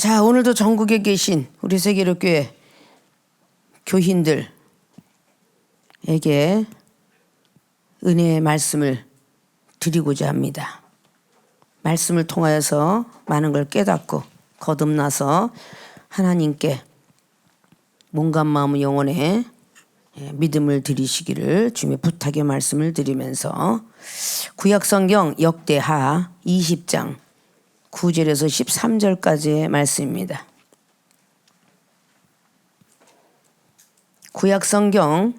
자, 오늘도 전국에 계신 우리 세계로교회 교인들에게 은혜의 말씀을 드리고자 합니다. 말씀을 통하여서 많은 걸 깨닫고 거듭나서 하나님께 몸과 마음 영혼에 믿음을 드리시기를 주님의 부탁의 말씀을 드리면서 구약성경 역대하 20장 9절에서 13절까지의 말씀입니다. 구약성경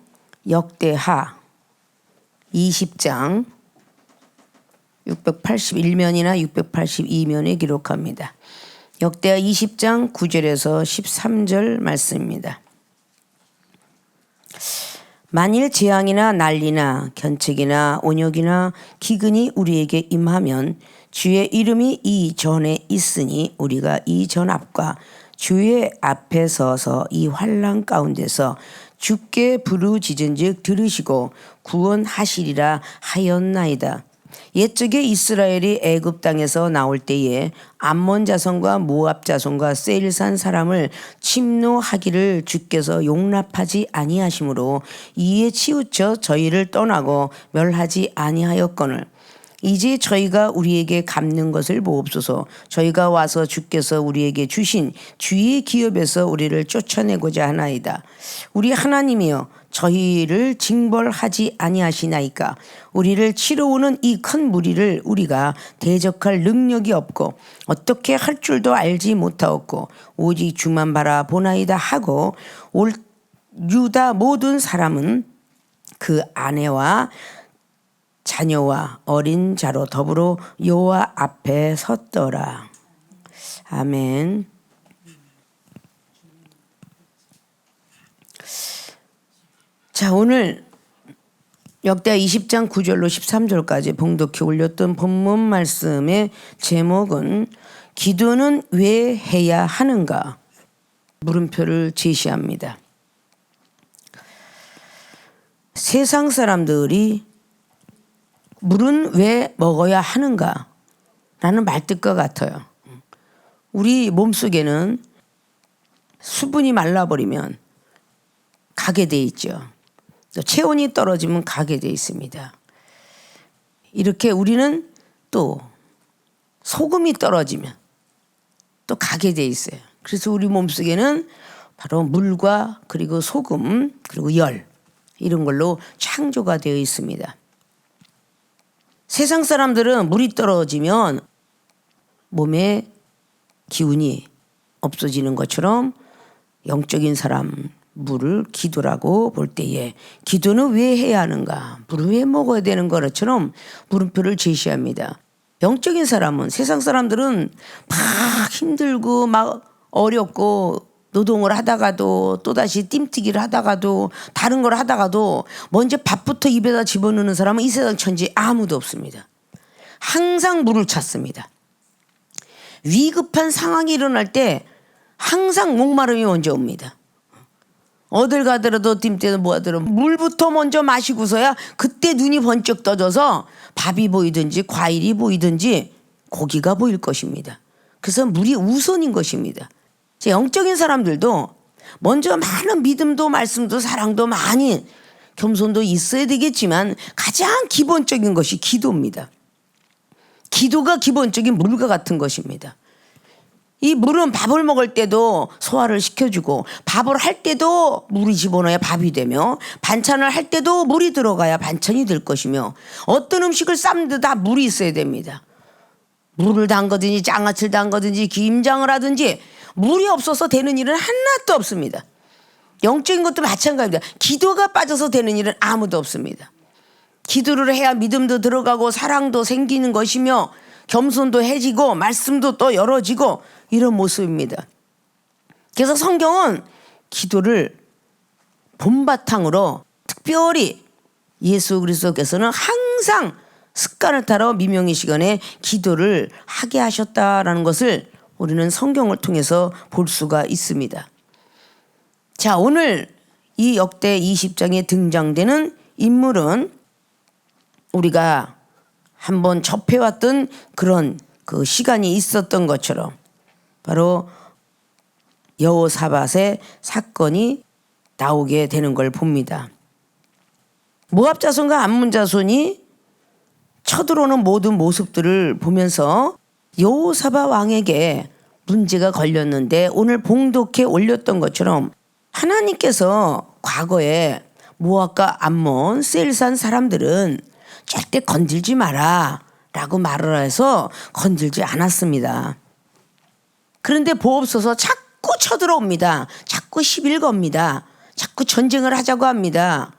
역대하 20장 681면이나 682면에 기록합니다. 역대하 20장 9절에서 13절 말씀입니다. 만일 재앙이나 난리나 견책이나 온역이나 기근이 우리에게 임하면 주의 이름이 이 전에 있으니 우리가 이 전 앞과 주의 앞에 서서 이 환난 가운데서 주께 부르짖은즉 들으시고 구원하시리라 하였나이다. 옛적에 이스라엘이 애굽 땅에서 나올 때에 암몬 자손과 모압 자손과 세일산 사람을 침노하기를 주께서 용납하지 아니하심으로 이에 치우쳐 저희를 떠나고 멸하지 아니하였거늘 이제 저희가 우리에게 갚는 것을 보옵소서. 저희가 와서 주께서 우리에게 주신 주의 기업에서 우리를 쫓아내고자 하나이다. 우리 하나님이여 저희를 징벌하지 아니하시나이까. 우리를 치러오는 이 큰 무리를 우리가 대적할 능력이 없고 어떻게 할 줄도 알지 못하였고 오직 주만 바라보나이다 하고 올 유다 모든 사람은 그 아내와 자녀와 어린 자로 더불어 여호와 앞에 섰더라. 아멘. 자, 오늘 역대하 20장 9절로 13절까지 봉독해 올렸던 본문 말씀의 제목은 기도는 왜 해야 하는가? 물음표를 제시합니다. 세상 사람들이 물은 왜 먹어야 하는가? 라는 말뜻과 같아요. 우리 몸속에는 수분이 말라버리면 가게 돼 있죠. 또 체온이 떨어지면 가게 돼 있습니다. 이렇게 우리는 또 소금이 떨어지면 또 가게 돼 있어요. 그래서 우리 몸속에는 바로 물과 그리고 소금 그리고 열 이런 걸로 창조가 되어 있습니다. 세상 사람들은 물이 떨어지면 몸에 기운이 없어지는 것처럼 영적인 사람 물을 기도라고 볼 때에 기도는 왜 해야 하는가? 물을 왜 먹어야 되는 것처럼 물음표를 제시합니다. 영적인 사람은 세상 사람들은 막 힘들고 막 어렵고 노동을 하다가도 또다시 뜀뛰기를 하다가도 다른 걸 하다가도 먼저 밥부터 입에다 집어넣는 사람은 이 세상 천지에 아무도 없습니다. 항상 물을 찾습니다. 위급한 상황이 일어날 때 항상 목마름이 먼저 옵니다. 어딜 가더라도 뜀때도 뭐하더라도 물부터 먼저 마시고서야 그때 눈이 번쩍 떠져서 밥이 보이든지 과일이 보이든지 고기가 보일 것입니다. 그래서 물이 우선인 것입니다. 영적인 사람들도 먼저 많은 믿음도 말씀도 사랑도 많이 겸손도 있어야 되겠지만 가장 기본적인 것이 기도입니다. 기도가 기본적인 물과 같은 것입니다. 이 물은 밥을 먹을 때도 소화를 시켜주고 밥을 할 때도 물이 집어넣어야 밥이 되며 반찬을 할 때도 물이 들어가야 반찬이 될 것이며 어떤 음식을 삶는데 다 물이 있어야 됩니다. 물을 담그든지 장아찌를 담그든지 김장을 하든지 물이 없어서 되는 일은 하나도 없습니다. 영적인 것도 마찬가지입니다. 기도가 빠져서 되는 일은 아무도 없습니다. 기도를 해야 믿음도 들어가고 사랑도 생기는 것이며 겸손도 해지고 말씀도 또 열어지고 이런 모습입니다. 그래서 성경은 기도를 본바탕으로 특별히 예수 그리스도께서는 항상 습관을 따라 미명의 시간에 기도를 하게 하셨다라는 것을 우리는 성경을 통해서 볼 수가 있습니다. 자, 오늘 이 역대 20장에 등장되는 인물은 우리가 한번 접해왔던 그런 그 시간이 있었던 것처럼 바로 여호사밧의 사건이 나오게 되는 걸 봅니다. 모압 자손과 암몬 자손이 쳐들어오는 모든 모습들을 보면서 여호사밧 왕에게 문제가 걸렸는데 오늘 봉독해 올렸던 것처럼 하나님께서 과거에 모압과 암몬, 세일산 사람들은 절대 건들지 마라 라고 말을 해서 건들지 않았습니다. 그런데 보옵소서 자꾸 쳐들어옵니다. 자꾸 시비를 겁니다. 자꾸 전쟁을 하자고 합니다.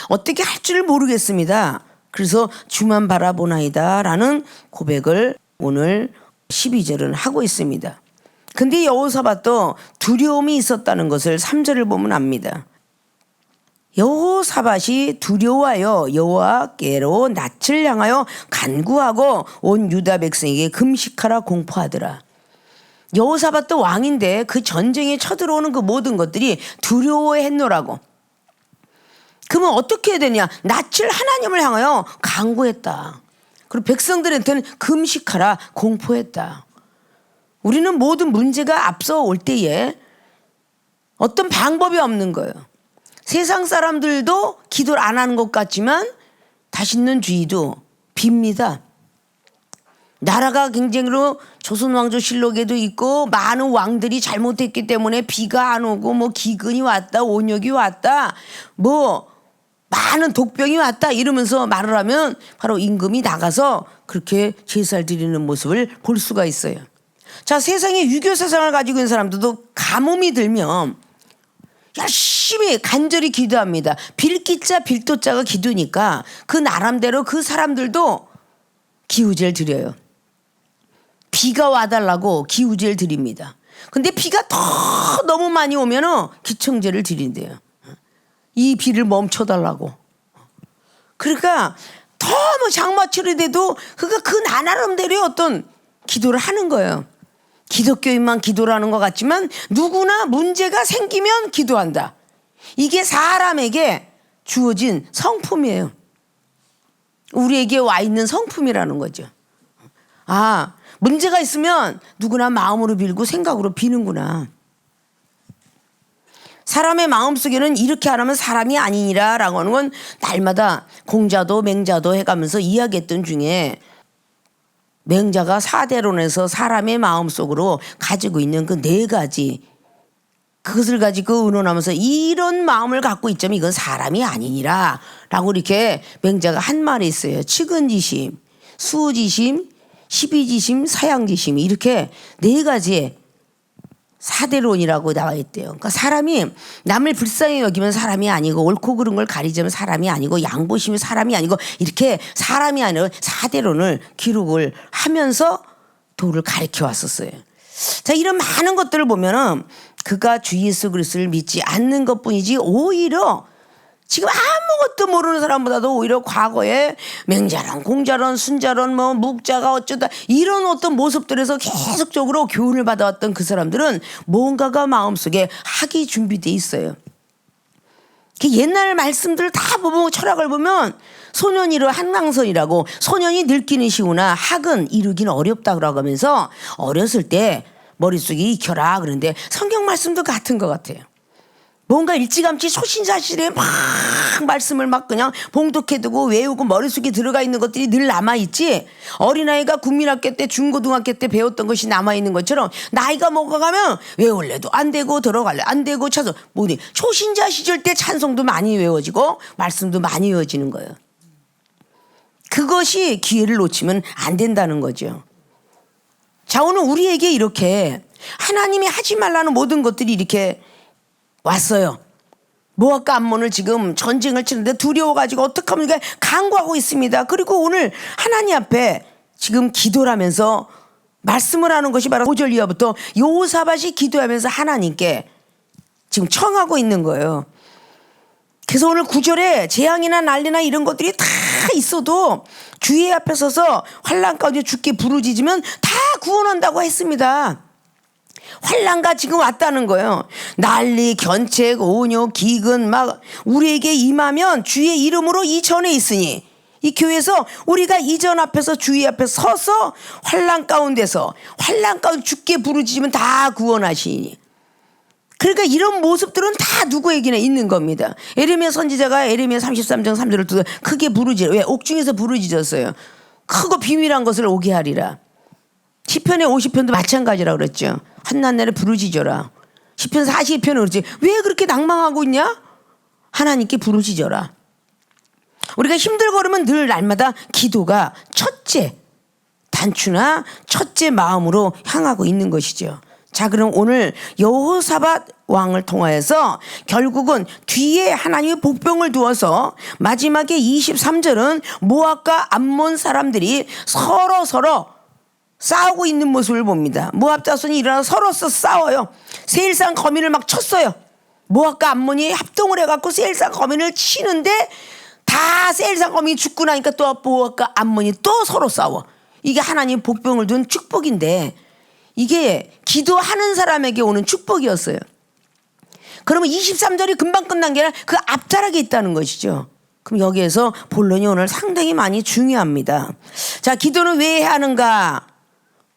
어떻게 할 줄 모르겠습니다. 그래서 주만 바라보나이다 라는 고백을 오늘 12절은 하고 있습니다. 근데 여호사밧도 두려움이 있었다는 것을 3절을 보면 압니다. 여호사밧이 두려워하여 여호와께로 낯을 향하여 간구하고 온 유다 백성에게 금식하라 공포하더라. 여호사밧도 왕인데 그 전쟁에 쳐들어오는 그 모든 것들이 두려워했노라고. 그러면 어떻게 해야 되냐? 낯을 하나님을 향하여 간구했다. 그리고 백성들한테는 금식하라 공포했다. 우리는 모든 문제가 앞서 올 때에 어떤 방법이 없는 거예요. 세상 사람들도 기도를 안 하는 것 같지만 다신는주의도 빕니다. 나라가 굉장히로 조선왕조실록에도 있고 많은 왕들이 잘못했기 때문에 비가 안 오고 뭐 기근이 왔다 온역이 왔다 뭐 많은 독병이 왔다 이러면서 말을 하면 바로 임금이 나가서 그렇게 제사를 드리는 모습을 볼 수가 있어요. 자, 세상에 유교 사상을 가지고 있는 사람들도 가뭄이 들면 열심히 간절히 기도합니다. 빌기자 빌도자가 기도니까 그 나름대로 그 사람들도 기우제를 드려요. 비가 와달라고 기우제를 드립니다. 근데 비가 더 너무 많이 오면은 기청제를 드린대요. 이 비를 멈춰달라고. 그러니까 너무 장마철이 돼도 그 나름대로의 어떤 기도를 하는 거예요. 기독교인만 기도를 하는 것 같지만 누구나 문제가 생기면 기도한다. 이게 사람에게 주어진 성품이에요. 우리에게 와 있는 성품이라는 거죠. 아, 문제가 있으면 누구나 마음으로 빌고 생각으로 비는구나. 사람의 마음속에는 이렇게 안 하면 사람이 아니니라 라고 하는 건 날마다 공자도 맹자도 해가면서 이야기했던 중에 맹자가 사대론에서 사람의 마음속으로 가지고 있는 그 4가지 그것을 가지고 의논하면서 이런 마음을 갖고 있자면 이건 사람이 아니니라 라고 이렇게 맹자가 한 말이 있어요. 측은지심, 수지심, 시비지심, 사양지심 이렇게 4가지의 사대론이라고 나와 있대요. 그러니까 사람이 남을 불쌍히 여기면 사람이 아니고 옳고 그른 걸 가리자면 사람이 아니고 양보심이 사람이 아니고 이렇게 사람이 아니라 사대론을 기록을 하면서 도를 가르쳐 왔었어요. 자, 이런 많은 것들을 보면은 그가 주 예수 그리스도를 믿지 않는 것뿐이지 오히려 지금 아무것도 모르는 사람보다도 오히려 과거에 맹자론, 공자론, 순자론, 뭐 묵자가 어쩌다 이런 어떤 모습들에서 계속적으로 교훈을 받아왔던 그 사람들은 뭔가가 마음속에 학이 준비돼 있어요. 옛날 말씀들 다 보면 철학을 보면 소년이로 한강선이라고 소년이 늙기는 쉬우나 학은 이루기는 어렵다고 하면서 어렸을 때 머릿속에 익혀라 그런데 성경 말씀도 같은 것 같아요. 뭔가 일찌감치 초신자실에 막 말씀을 막 그냥 봉독해두고 외우고 머릿속에 들어가 있는 것들이 늘 남아있지 어린아이가 국민학교 때 중고등학교 때 배웠던 것이 남아있는 것처럼 나이가 먹어가면 외울래도 안 되고 들어갈래 안 되고 찬송 뭐니 초신자 시절 때 찬송도 많이 외워지고 말씀도 많이 외워지는 거예요. 그것이 기회를 놓치면 안 된다는 거죠. 자, 오늘 우리에게 이렇게 하나님이 하지 말라는 모든 것들이 이렇게 왔어요. 모압과 암몬을 지금 전쟁을 치는데 두려워가지고 어떡하면 이게 간구하고 있습니다. 그리고 오늘 하나님 앞에 지금 기도를 하면서 말씀을 하는 것이 바로 5절 이하부터 여호사밧이 기도하면서 하나님께 지금 청하고 있는 거예요. 그래서 오늘 9절에 재앙이나 난리나 이런 것들이 다 있어도 주의 앞에 서서 환난 가운데 죽게 부르짖으면 다 구원한다고 했습니다. 환난가 지금 왔다는 거예요. 난리, 견책, 온유, 기근 막 우리에게 임하면 주의 이름으로 이전에 있으니 이 교회에서 우리가 이전 앞에서 주의 앞에 서서 환난 가운데 죽게 부르짖으면 다 구원하시니 그러니까 이런 모습들은 다 누구에게나 있는 겁니다. 에레미야 선지자가 에레미야 33장 3절을 크게 부르짖어. 왜? 옥중에서 부르짖었어요. 크고 비밀한 것을 오게 하리라. 시편의 50편도 마찬가지라 그랬죠. 한낮날에 부르짖어라. 시편 42편은 그렇지. 왜 그렇게 낭망하고 있냐? 하나님께 부르짖어라. 우리가 힘들거리면 늘 날마다 기도가 첫째 단추나 첫째 마음으로 향하고 있는 것이죠. 자, 그럼 오늘 여호사밧 왕을 통하여서 결국은 뒤에 하나님의 복병을 두어서 마지막에 23절은 모압과 암몬 사람들이 서로 싸우고 있는 모습을 봅니다. 모압 자손이 일어나 서로서 싸워요. 세일산 거민을 막 쳤어요. 모압과 암몬이 합동을 해갖고 세일산 거민을 치는데 다 세일산 거민이 죽고 나니까 또 모압과 암몬이 또 서로 싸워. 이게 하나님 복병을 둔 축복인데 이게 기도하는 사람에게 오는 축복이었어요. 그러면 23절이 금방 끝난 게 아니라 그 앞자락에 있다는 것이죠. 그럼 여기에서 본론이 오늘 상당히 많이 중요합니다. 자, 기도는 왜 해야 하는가?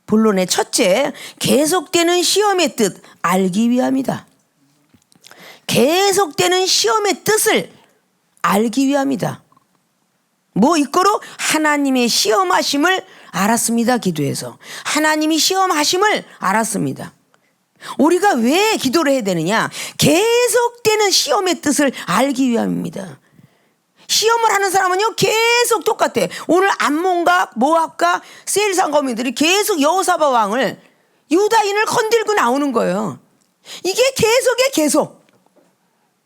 본론의 첫째, 계속되는 시험의 뜻 알기 위함이다. 계속되는 시험의 뜻을 알기 위함이다. 뭐 이거로 하나님의 시험하심을 알았습니다. 기도해서 하나님이 시험하심을 알았습니다. 우리가 왜 기도를 해야 되느냐? 계속되는 시험의 뜻을 알기 위함입니다. 시험을 하는 사람은요 계속 똑같아. 오늘 암몬과 모압과 세일산 거민들이 계속 여호사밧 왕을 유다인을 건들고 나오는 거예요. 이게 계속의 계속.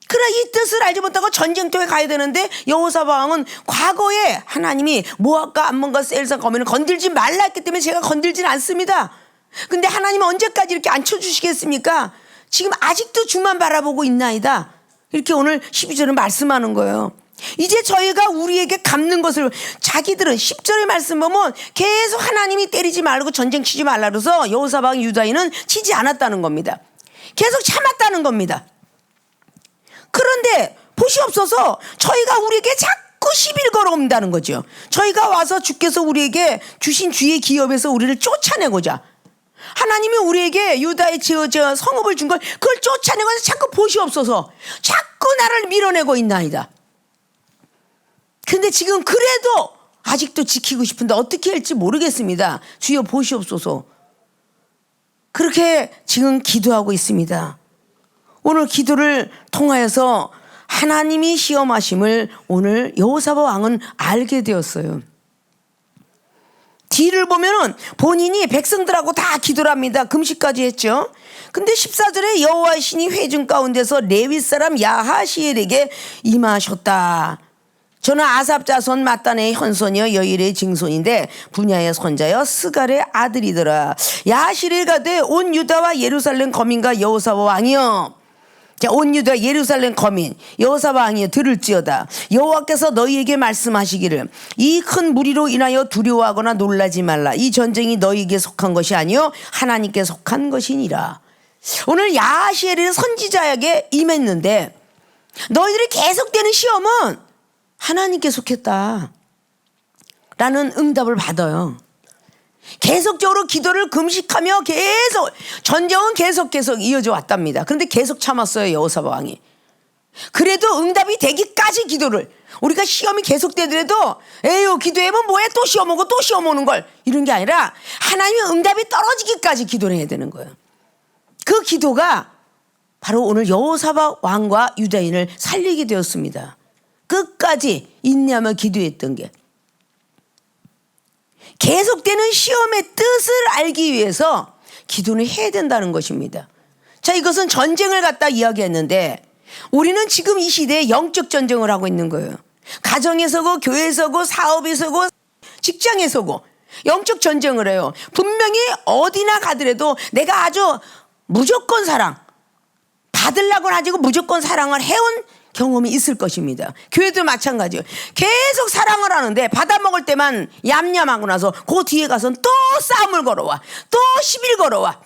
그러나 이 뜻을 알지 못하고 전쟁터에 가야 되는데 여호사밧 왕은 과거에 하나님이 모압과 암몬과 세일산 거민을 건들지 말라 했기 때문에 제가 건들지는 않습니다. 근데 하나님은 언제까지 이렇게 앉혀주시겠습니까? 지금 아직도 주만 바라보고 있나이다. 이렇게 오늘 12절은 말씀하는 거예요. 이제 저희가 우리에게 갚는 것을 자기들은 10절의 말씀 보면 계속 하나님이 때리지 말고 전쟁 치지 말라 그래서 여호사밧 유다인은 치지 않았다는 겁니다. 계속 참았다는 겁니다. 그런데 보시옵소서 저희가 우리에게 자꾸 시비를 걸어온다는 거죠. 저희가 와서 주께서 우리에게 주신 주의 기업에서 우리를 쫓아내고자 하나님이 우리에게 유다의 성읍을 준 걸 그걸 쫓아내고서 자꾸 보시옵소서 자꾸 나를 밀어내고 있나이다. 근데 지금 그래도 아직도 지키고 싶은데 어떻게 할지 모르겠습니다. 주여 보시옵소서. 그렇게 지금 기도하고 있습니다. 오늘 기도를 통하여서 하나님이 시험하심을 오늘 여호사밧 왕은 알게 되었어요. 뒤를 보면은 본인이 백성들하고 다 기도를 합니다. 금식까지 했죠. 근데 14절에 여호와의 신이 회중 가운데서 레위 사람 야하시엘에게 임하셨다. 저는 아삽 자손 마따네의 현손이여 여일의 증손인데 분야의 손자여 스갈의 아들이더라. 야하시엘이 가되 온 유다와 예루살렘 거민과 여호사밧 왕이여, 자, 온 유다 예루살렘 거민 여호사밧 왕이여 들을지어다. 여호와께서 너희에게 말씀하시기를 이 큰 무리로 인하여 두려워하거나 놀라지 말라. 이 전쟁이 너희에게 속한 것이 아니요 하나님께 속한 것이니라. 오늘 야하시엘이 선지자에게 임했는데 너희들이 계속되는 시험은 하나님께 속했다 라는 응답을 받아요. 계속적으로 기도를 금식하며 계속 전쟁은 계속 이어져 왔답니다. 그런데 계속 참았어요. 여호사밧 왕이. 그래도 응답이 되기까지 기도를, 우리가 시험이 계속되더라도 에휴 기도해보면 뭐해 또 시험 오고 또 시험 오는 걸, 이런 게 아니라 하나님의 응답이 떨어지기까지 기도를 해야 되는 거예요. 그 기도가 바로 오늘 여호사밧 왕과 유다인을 살리게 되었습니다. 끝까지 인내하며 기도했던 게, 계속되는 시험의 뜻을 알기 위해서 기도는 해야 된다는 것입니다. 자, 이것은 전쟁을 갖다 이야기했는데 우리는 지금 이 시대에 영적 전쟁을 하고 있는 거예요. 가정에서고 교회에서고 사업에서고 직장에서고 영적 전쟁을 해요. 분명히 어디나 가더라도 내가 아주 무조건 사랑 받으려고 가지고 무조건 사랑을 해온 경험이 있을 것입니다. 교회도 마찬가지예요. 계속 사랑을 하는데 받아먹을 때만 얌얌하고 나서 그 뒤에 가서는 또 싸움을 걸어와, 또 시비를 걸어와,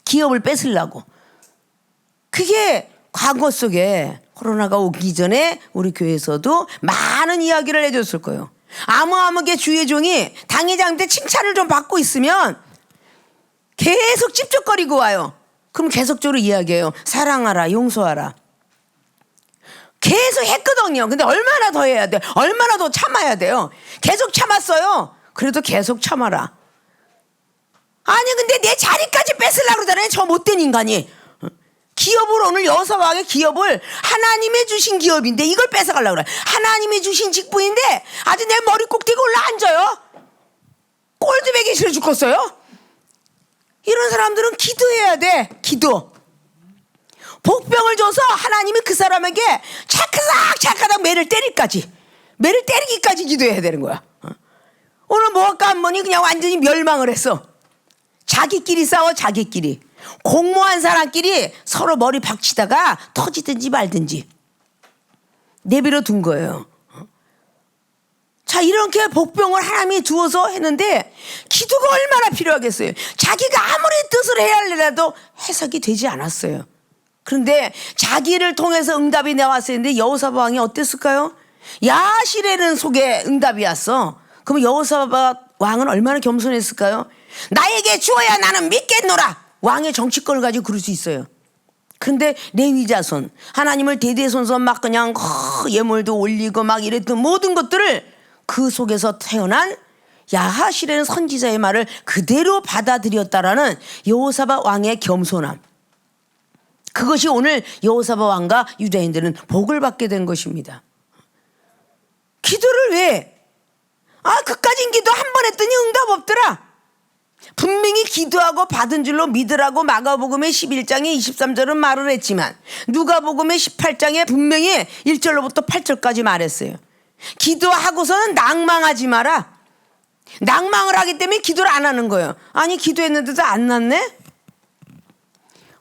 기업을 뺏으려고. 그게 과거 속에 코로나가 오기 전에 우리 교회에서도 많은 이야기를 해줬을 거예요. 아무개 주의 종이 당회장한테 칭찬을 좀 받고 있으면 계속 찝쩍거리고 와요. 그럼 계속적으로 이야기해요. 사랑하라, 용서하라. 계속 했거든요. 근데 얼마나 더 해야 돼? 얼마나 더 참아야 돼요? 계속 참았어요. 그래도 계속 참아라. 아니 근데 내 자리까지 뺏으려고 그러잖아요. 저 못된 인간이. 기업을 오늘 여호사박의 기업을 하나님이 주신 기업인데 이걸 뺏어가려고 그래. 하나님이 주신 직분인데 아주 내 머리 꼭대기 올라앉아요. 꼴드백이 싫어 죽겠어요. 이런 사람들은 기도해야 돼. 기도. 복병을 줘서 하나님이 그 사람에게 차크삭 매를 때리기까지 기도해야 되는 거야. 오늘 뭐 할까 한번이 그냥 완전히 멸망을 했어. 자기끼리 싸워. 자기끼리. 공모한 사람끼리 서로 머리 박치다가 터지든지 말든지 내버려 둔 거예요. 자, 이렇게 복병을 하나님이 두어서 했는데 기도가 얼마나 필요하겠어요. 자기가 아무리 뜻을 해야 하려도 해석이 되지 않았어요. 그런데 자기를 통해서 응답이 나왔었는데 여호사밧 왕이 어땠을까요? 야하시레는 속에 응답이 왔어. 그럼 여호사밧 왕은 얼마나 겸손했을까요? 나에게 주어야 나는 믿겠노라. 왕의 정치권을 가지고 그럴 수 있어요. 그런데 레위 자손, 하나님을 대대손손 막 그냥 예물도 올리고 막 이랬던 모든 것들을 그 속에서 태어난 야하시라는 선지자의 말을 그대로 받아들였다라는 여호사밧 왕의 겸손함. 그것이 오늘 여호사밧 왕과 유다인들은 복을 받게 된 것입니다. 기도를 왜? 그까진 기도 한 번 했더니 응답 없더라. 분명히 기도하고 받은 줄로 믿으라고 마가복음의 11장의 23절은 말을 했지만 누가복음의 18장에 분명히 1절로부터 8절까지 말했어요. 기도하고서는 낭망하지 마라. 낭망을 하기 때문에 기도를 안 하는 거예요. 아니 기도했는데도 안 났네?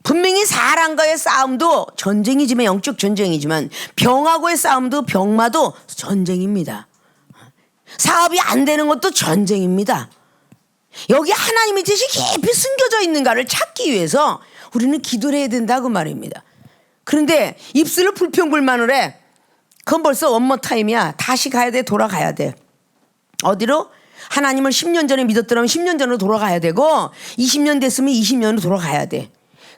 분명히 사람과의 싸움도 전쟁이지만 영적 전쟁이지만 병하고의 싸움도 병마도 전쟁입니다. 사업이 안 되는 것도 전쟁입니다. 여기 하나님의 뜻이 깊이 숨겨져 있는가를 찾기 위해서 우리는 기도를 해야 된다고 말입니다. 그런데 입술을 불평불만을 해. 그건 벌써 원모 타임이야. 다시 가야 돼. 돌아가야 돼. 어디로? 하나님을 10년 전에 믿었더라면 10년 전으로 돌아가야 되고 20년 됐으면 20년으로 돌아가야 돼.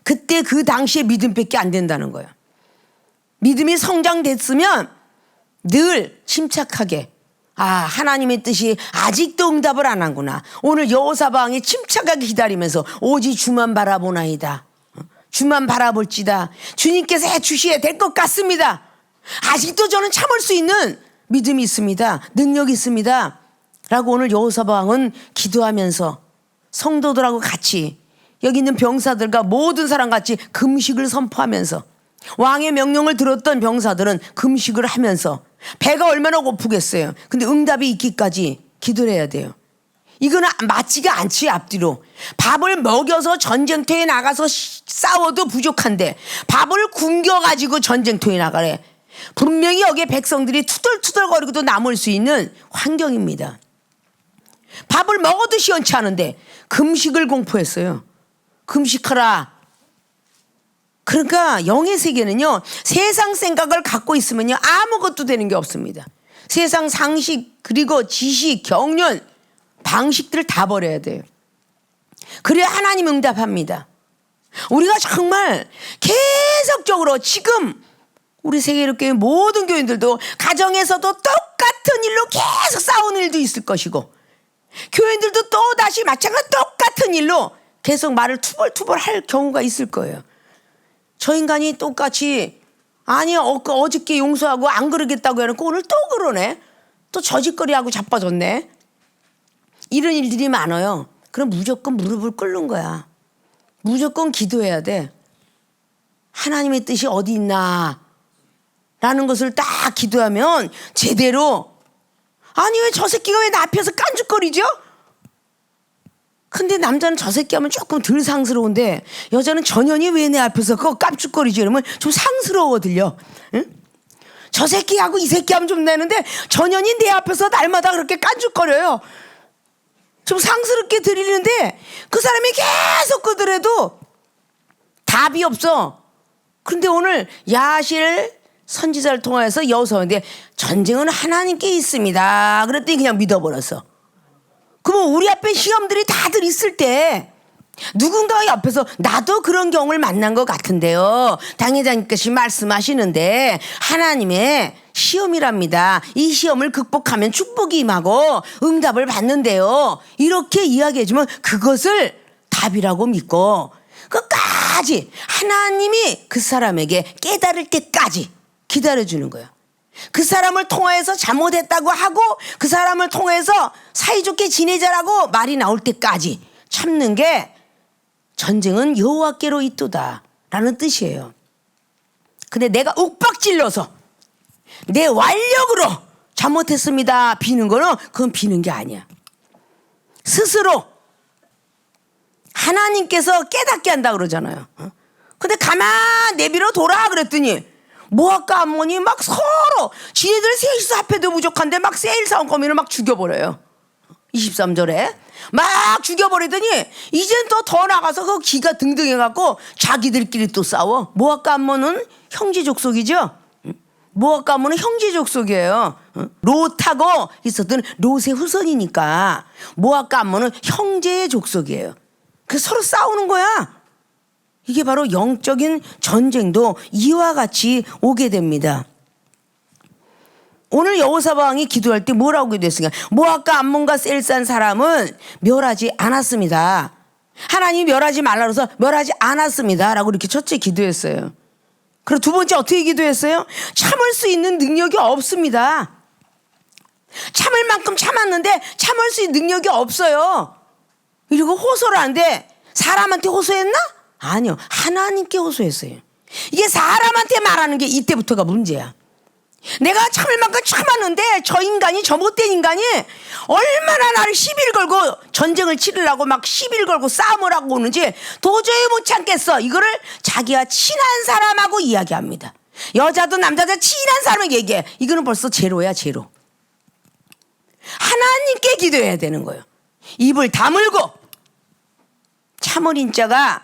그때 그 당시에 믿음밖에 안 된다는 거야. 믿음이 성장됐으면 늘 침착하게 하나님의 뜻이 아직도 응답을 안 하구나. 오늘 여호사밧 왕이 침착하게 기다리면서 오직 주만 바라보나이다. 주만 바라볼지다. 주님께서 해주셔야 될 것 같습니다. 아직도 저는 참을 수 있는 믿음이 있습니다. 능력이 있습니다. 라고 오늘 여호사밧 왕은 기도하면서 성도들하고 같이 여기 있는 병사들과 모든 사람 같이 금식을 선포하면서 왕의 명령을 들었던 병사들은 금식을 하면서 배가 얼마나 고프겠어요. 근데 응답이 있기까지 기도를 해야 돼요. 이거는 맞지가 않지. 앞뒤로 밥을 먹여서 전쟁터에 나가서 싸워도 부족한데 밥을 굶겨가지고 전쟁터에 나가래. 분명히 여기에 백성들이 투덜투덜거리고도 남을 수 있는 환경입니다. 밥을 먹어도 시원치 않은데 금식을 공포했어요. 금식하라. 그러니까 영의 세계는요, 세상 생각을 갖고 있으면요 아무것도 되는 게 없습니다. 세상 상식 그리고 지식, 경륜, 방식들을 다 버려야 돼요. 그래야 하나님 응답합니다. 우리가 정말 계속적으로 지금 우리 세계교회 모든 교인들도 가정에서도 똑같은 일로 계속 싸우는 일도 있을 것이고 교인들도 또다시 마찬가지로 똑같은 일로 계속 말을 투벌투벌 할 경우가 있을 거예요. 저 인간이 똑같이 어저께 용서하고 안 그러겠다고 해놓고 오늘 또 그러네. 또 저짓거리하고 자빠졌네. 이런 일들이 많아요. 그럼 무조건 무릎을 꿇는 거야. 무조건 기도해야 돼. 하나님의 뜻이 어디 있나 라는 것을 딱 기도하면 제대로 왜 저 새끼가 왜 나 앞에서 깐죽거리죠? 근데 남자는 저 새끼 하면 조금 덜 상스러운데 여자는 전현이 왜 내 앞에서 깜찍거리지? 이러면 좀 상스러워 들려. 응? 저 새끼하고 이 새끼 하면 좀 내는데 전현이 내 앞에서 날마다 그렇게 깐죽거려요. 좀 상스럽게 들리는데 그 사람이 계속 그더라도 답이 없어. 그런데 오늘 야하실 선지자를 통해서 여호사밧인데 전쟁은 하나님께 있습니다. 그랬더니 그냥 믿어버렸어. 그러면 우리 앞에 시험들이 다들 있을 때 누군가 옆에서 나도 그런 경우를 만난 것 같은데요. 당회장님께서 말씀하시는데 하나님의 시험이랍니다. 이 시험을 극복하면 축복이 임하고 응답을 받는데요. 이렇게 이야기해주면 그것을 답이라고 믿고 끝까지 하나님이 그 사람에게 깨달을 때까지 기다려주는 거예요. 그 사람을 통하여서 잘못했다고 하고 그 사람을 통해서 사이좋게 지내자라고 말이 나올 때까지 참는 게 전쟁은 여호와께로 있도다 라는 뜻이에요. 근데 내가 욱박질러서 내 완력으로 잘못했습니다 비는 거는 그건 비는 게 아니야. 스스로 하나님께서 깨닫게 한다 그러잖아요. 근데 가만 내비로 돌아 그랬더니 모압과 암몬이 막 서로 지네들 셋이서 합해도 부족한데 막 세일 싸움거미를 막 죽여버려요. 23절에 막 죽여버리더니 이젠 또 더 나가서 그 기가 등등해갖고 자기들끼리 또 싸워. 모압과 암몬은 형제 족속이죠. 모압과 암몬은 형제 족속이에요. 롯하고 있었던 롯의 후손이니까 모압과 암몬은 형제의 족속이에요. 그래서 서로 싸우는 거야. 이게 바로 영적인 전쟁도 이와 같이 오게 됩니다. 오늘 여호사밧 왕이 기도할 때 뭐라고 기도했습니까? 모압과 암몬과 셀산 사람은 멸하지 않았습니다. 하나님이 멸하지 말라 그래서 멸하지 않았습니다 라고 이렇게 첫째 기도했어요. 그리고 두 번째 어떻게 기도했어요? 참을 수 있는 능력이 없습니다. 참을 만큼 참았는데 참을 수 있는 능력이 없어요. 그리고 호소를 하는데 사람한테 호소했나? 아니요. 하나님께 호소했어요. 이게 사람한테 말하는 게 이때부터가 문제야. 내가 참을 만큼 참았는데 저 인간이 저 못된 인간이 얼마나 나를 시비를 걸고 전쟁을 치르려고 막 시비를 걸고 싸움을 하고 오는지 도저히 못 참겠어. 이거를 자기가 친한 사람하고 이야기합니다. 여자도 남자도 친한 사람에게 얘기해. 이거는 벌써 제로야 제로. 하나님께 기도해야 되는 거예요. 입을 다물고 참을인 자가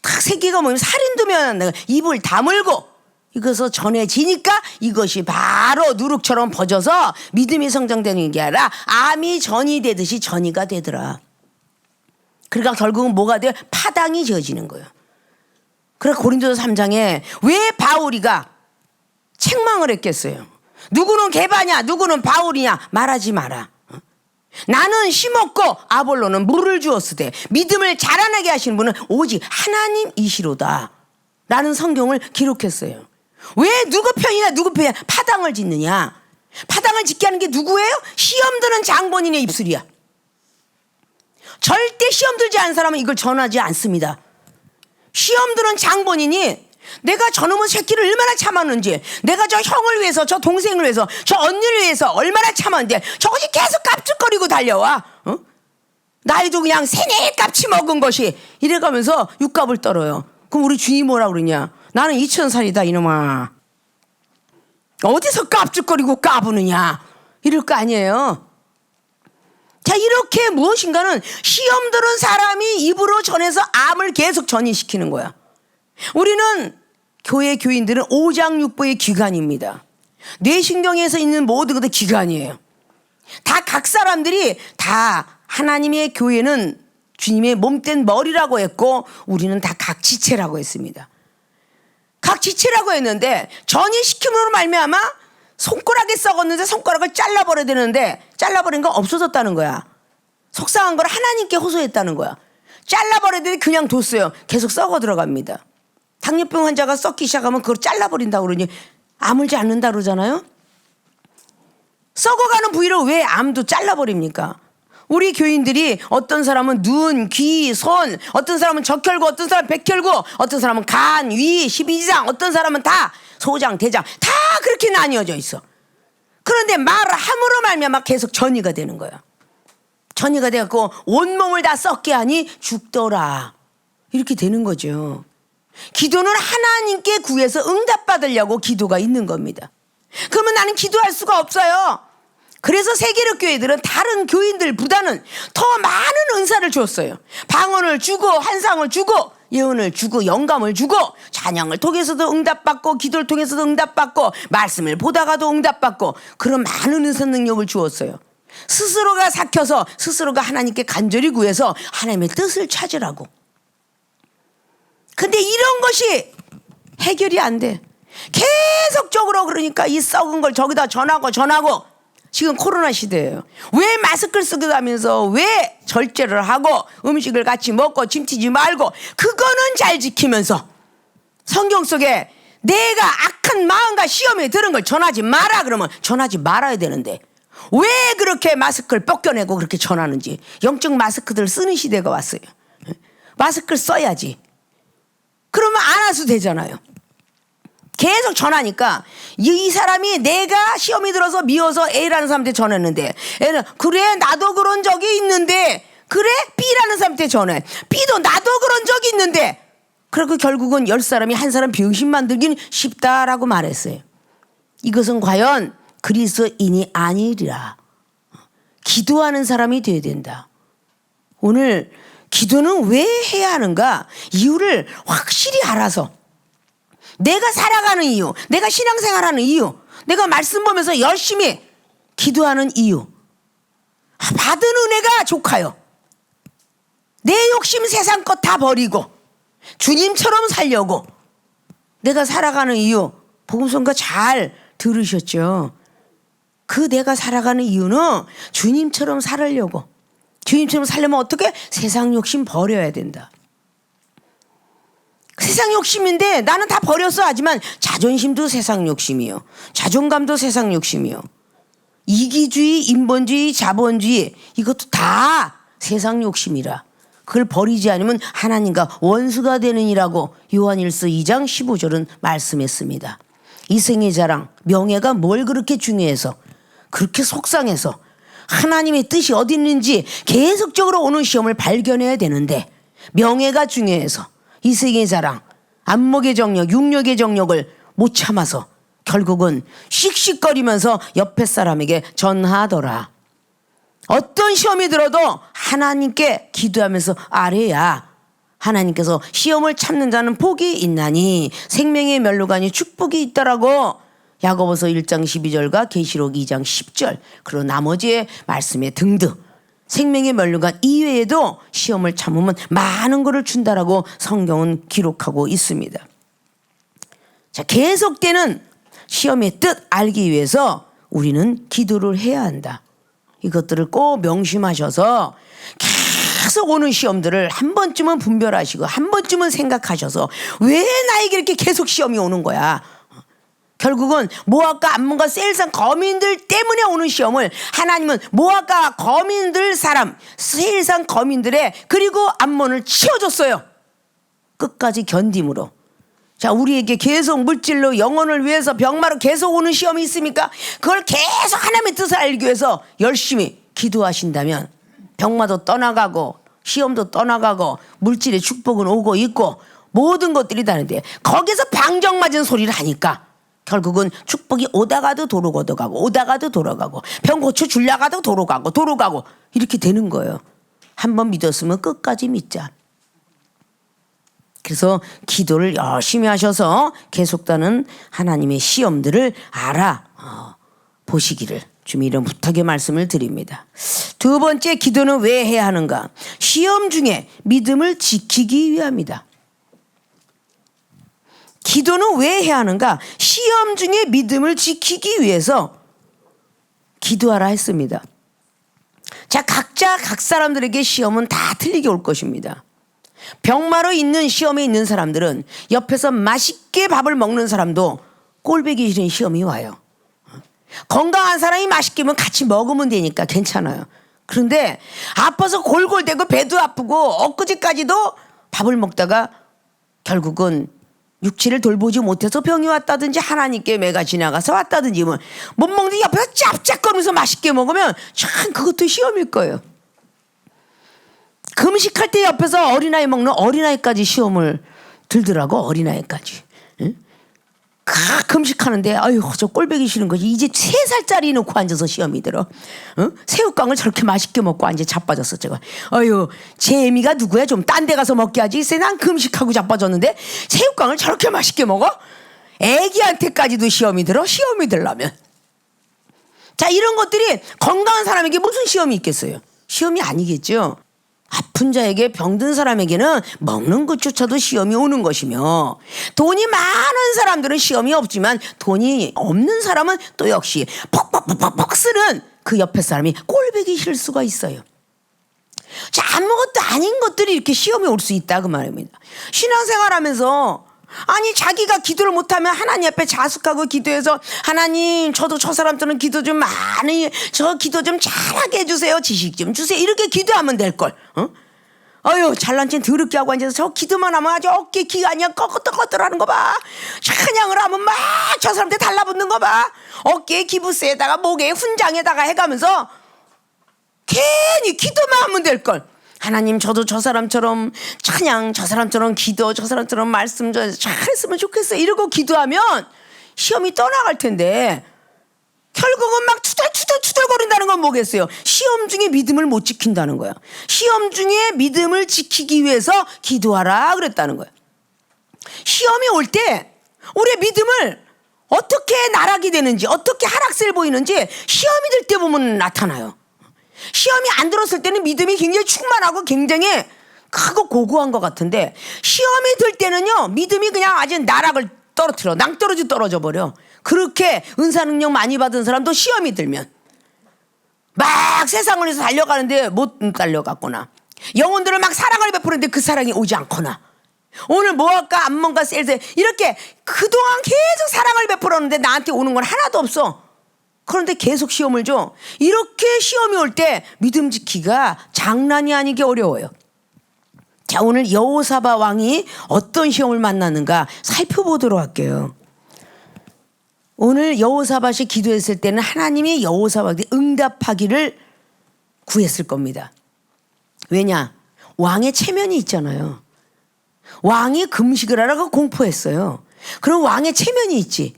딱 새끼가 뭐냐면 살인도 면한다. 입을 다물고 이것을 전해지니까 이것이 바로 누룩처럼 퍼져서 믿음이 성장되는 게 아니라 암이 전이 되듯이 전이가 되더라. 그러니까 결국은 뭐가 돼요? 파당이 지어지는 거예요. 그래서 고린도서 3장에 왜 바울이가 책망을 했겠어요? 누구는 게바냐 누구는 바울이냐 말하지 마라. 나는 심었고 아볼로는 물을 주었으되 믿음을 자라나게 하시는 분은 오직 하나님이시로다 라는 성경을 기록했어요. 왜 누구 편이냐 누구 편이냐 파당을 짓느냐. 파당을 짓게 하는 게 누구예요? 시험 드는 장본인의 입술이야. 절대 시험 들지 않은 사람은 이걸 전하지 않습니다. 시험 드는 장본인이 내가 저놈의 새끼를 얼마나 참았는지, 내가 저 형을 위해서, 저 동생을 위해서, 저 언니를 위해서 얼마나 참았는데 저것이 계속 깝죽거리고 달려와. 나이도 그냥 세네 깝치 먹은 것이 이래가면서 육갑을 떨어요. 그럼 우리 주님 뭐라 그러냐? 나는 2000살이다 이놈아. 어디서 깝죽거리고 까부느냐? 이럴 거 아니에요. 자, 이렇게 무엇인가는 시험 들은 사람이 입으로 전해서 암을 계속 전이시키는 거야. 우리는 교회 교인들은 오장육부의 기관입니다. 뇌신경에서 있는 모든 것도 기관이에요. 다 각 사람들이 다 하나님의 교회는 주님의 몸된 머리라고 했고 우리는 다 각 지체라고 했습니다. 각 지체라고 했는데 전이시킴으로 말미암아 손가락이 썩었는데 손가락을 잘라버려야 되는데 잘라버린 건 없어졌다는 거야. 속상한 걸 하나님께 호소했다는 거야. 잘라버려야 되는데 그냥 뒀어요. 계속 썩어 들어갑니다. 당뇨병 환자가 썩기 시작하면 그걸 잘라버린다고 그러니 아물지 않는다 그러잖아요. 썩어가는 부위를 왜 암도 잘라버립니까? 우리 교인들이 어떤 사람은 눈, 귀, 손, 어떤 사람은 적혈구, 어떤 사람은 백혈구, 어떤 사람은 간, 위, 십이지장, 어떤 사람은 다 소장, 대장 다 그렇게 나뉘어져 있어. 그런데 말을 함으로 말미암아 계속 전이가 되는 거야. 전이가 돼갖고 온몸을 다 썩게 하니 죽더라. 이렇게 되는 거죠. 기도는 하나님께 구해서 응답받으려고 기도가 있는 겁니다. 그러면 나는 기도할 수가 없어요. 그래서 세계력 교회들은 다른 교인들보다는 더 많은 은사를 줬어요. 방언을 주고 환상을 주고 예언을 주고 영감을 주고 찬양을 통해서도 응답받고 기도를 통해서도 응답받고 말씀을 보다가도 응답받고 그런 많은 은사 능력을 주었어요. 스스로가 삭혀서 스스로가 하나님께 간절히 구해서 하나님의 뜻을 찾으라고. 근데 이런 것이 해결이 안 돼. 계속적으로 그러니까 이 썩은 걸 저기다 전하고 지금 코로나 시대예요. 왜 마스크를 쓰고 다면서 왜 절제를 하고 음식을 같이 먹고 침 튀지 말고 그거는 잘 지키면서 성경 속에 내가 악한 마음과 시험에 들은 걸 전하지 마라 그러면 전하지 말아야 되는데 왜 그렇게 마스크를 벗겨내고 그렇게 전하는지. 영적 마스크들 쓰는 시대가 왔어요. 마스크를 써야지. 그러면 안 와도 되잖아요. 계속 전하니까 이 사람이 내가 시험이 들어서 미워서 A라는 사람한테 전했는데 A는 그래 나도 그런 적이 있는데 그래 B라는 사람한테 전해. B도 나도 그런 적이 있는데 그리고 결국은 10사람이 한 사람 병신 만들긴 쉽다라고 말했어요. 이것은 과연 그리스도인이 아니리라. 기도하는 사람이 돼야 된다. 오늘 기도는 왜 해야 하는가 이유를 확실히 알아서 내가 살아가는 이유, 내가 신앙생활하는 이유, 내가 말씀 보면서 열심히 기도하는 이유. 받은 은혜가 족하여 내 욕심 세상 것 다 버리고 주님처럼 살려고 내가 살아가는 이유. 복음성가 잘 들으셨죠? 그 내가 살아가는 이유는 주님처럼 살으려고. 주님처럼 살려면 어떻게? 세상 욕심 버려야 된다. 세상 욕심인데 나는 다 버렸어 하지만 자존심도 세상 욕심이요. 자존감도 세상 욕심이요. 이기주의, 인본주의, 자본주의 이것도 다 세상 욕심이라. 그걸 버리지 않으면 하나님과 원수가 되느니라고 요한일서 2장 15절은 말씀했습니다. 이생의 자랑, 명예가 뭘 그렇게 중요해서 그렇게 속상해서 하나님의 뜻이 어디 있는지 계속적으로 오는 시험을 발견해야 되는데 명예가 중요해서 이생의 자랑, 안목의 정력, 육력의 정력을 못 참아서 결국은 씩씩거리면서 옆에 사람에게 전하더라. 어떤 시험이 들어도 하나님께 기도하면서 아뢰야 하나님께서 시험을 참는 자는 복이 있나니 생명의 멸류관이 축복이 있다라고 야고보서 1장 12절과 계시록 2장 10절 그리고 나머지의 말씀에 등등 생명의 멸류관 이외에도 시험을 참으면 많은 것을 준다라고 성경은 기록하고 있습니다. 자, 계속되는 시험의 뜻 알기 위해서 우리는 기도를 해야 한다. 이것들을 꼭 명심하셔서 계속 오는 시험들을 한 번쯤은 분별하시고 한 번쯤은 생각하셔서 왜 나에게 이렇게 계속 시험이 오는 거야. 결국은 모압과 암몬과 세일산 거민들 때문에 오는 시험을 하나님은 모압과 거민들 사람 세일산 거민들의 그리고 암몬을 치워줬어요. 끝까지 견딤으로. 자, 우리에게 계속 물질로 영혼을 위해서 병마로 계속 오는 시험이 있습니까? 그걸 계속 하나님의 뜻을 알기 위해서 열심히 기도하신다면 병마도 떠나가고 시험도 떠나가고 물질의 축복은 오고 있고 모든 것들이 다른데 거기서 방정 맞은 소리를 하니까 결국은 축복이 오다가도 도로 걷어가고 오다가도 돌아가고 병 고쳐 줄려가도 도로 가고 이렇게 되는 거예요. 한번 믿었으면 끝까지 믿자. 그래서 기도를 열심히 하셔서 계속되는 하나님의 시험들을 알아보시기를 주님 이런 부탁의 말씀을 드립니다. 두 번째 기도는 왜 해야 하는가? 시험 중에 믿음을 지키기 위함이다. 기도는 왜 해야 하는가? 시험 중에 믿음을 지키기 위해서 기도하라 했습니다. 자, 각자 각 사람들에게 시험은 다 틀리게 올 것입니다. 병마로 있는 시험에 있는 사람들은 옆에서 맛있게 밥을 먹는 사람도 꼴보기 싫은 시험이 와요. 건강한 사람이 맛있게 먹으면 같이 먹으면 되니까 괜찮아요. 그런데 아파서 골골대고 배도 아프고 엊그제까지도 밥을 먹다가 결국은 육체를 돌보지 못해서 병이 왔다든지 하나님께 매가 지나가서 왔다든지 못 먹는 옆에서 짭짭거리면서 맛있게 먹으면 참 그것도 시험일 거예요. 금식할 때 옆에서 어린아이 먹는 어린아이까지 시험을 들더라고. 어린아이까지. 응? 금식하는데 아유 저 꼴보기 싫은 거지. 이제 3살짜리 놓고 앉아서 시험이 들어. 응? 새우깡을 저렇게 맛있게 먹고 앉아 자빠졌어 제가. 아유 재미가 누구야? 좀 딴 데 가서 먹게 하지. 난 금식하고 자빠졌는데 새우깡을 저렇게 맛있게 먹어? 애기한테까지도 시험이 들어? 시험이 들려면 자, 이런 것들이 건강한 사람에게 무슨 시험이 있겠어요? 시험이 아니겠죠. 아픈 자에게, 병든 사람에게는 먹는 것조차도 시험이 오는 것이며, 돈이 많은 사람들은 시험이 없지만 돈이 없는 사람은 또 역시 퍽퍽퍽퍽 쓰는 그 옆에 사람이 꼴보기 싫을 수가 있어요. 자, 아무것도 아닌 것들이 이렇게 시험이 올 수 있다 그 말입니다. 신앙생활하면서 아니 자기가 기도를 못하면 하나님 앞에 자숙하고 기도해서 하나님 저도 저 사람들은 기도 좀 많이 저 기도 좀 잘하게 해주세요, 지식 좀 주세요, 이렇게 기도하면 될걸. 어휴, 잘난 척 더럽게 하고 앉아서 저 기도만 하면 아주 어깨 기가 꺼끌꺼끌하는 거 봐. 찬양을 하면 막 저 사람한테 달라붙는 거 봐. 어깨에 기부스에다가 목에 훈장에다가 해가면서 괜히 기도만 하면 될걸. 하나님 저도 저 사람처럼 찬양, 저 사람처럼 기도, 저 사람처럼 말씀 잘했으면 좋겠어, 이러고 기도하면 시험이 떠나갈 텐데 결국은 막 투덜투덜거린다는 건 뭐겠어요? 시험 중에 믿음을 못 지킨다는 거야. 시험 중에 믿음을 지키기 위해서 기도하라 그랬다는 거야. 시험이 올 때 우리의 믿음을 어떻게 나락이 되는지, 어떻게 하락세를 보이는지 시험이 들 때 보면 나타나요. 시험이 안 들었을 때는 믿음이 굉장히 충만하고 굉장히 크고 고고한 것 같은데, 시험이 들 때는요 믿음이 그냥 아주 나락을 떨어뜨려, 낭떠러지 떨어져 버려. 그렇게 은사 능력 많이 받은 사람도 시험이 들면 막 세상을 위해서 달려가는데 못 달려갔거나, 영혼들을 막 사랑을 베푸는데 그 사랑이 오지 않거나, 오늘 뭐 할까 안 뭔가 셀세 이렇게 그동안 계속 사랑을 베풀었는데 나한테 오는 건 하나도 없어. 그런데 계속 시험을 줘. 이렇게 시험이 올 때 믿음 지키기가 장난이 아니게 어려워요. 자, 오늘 여호사밧 왕이 어떤 시험을 만났는가 살펴보도록 할게요. 오늘 여호사밧이 기도했을 때는 하나님이 여호사밧에게 응답하기를 구했을 겁니다. 왜냐? 왕의 체면이 있잖아요. 왕이 금식을 하라고 공포했어요. 그럼 왕의 체면이 있지.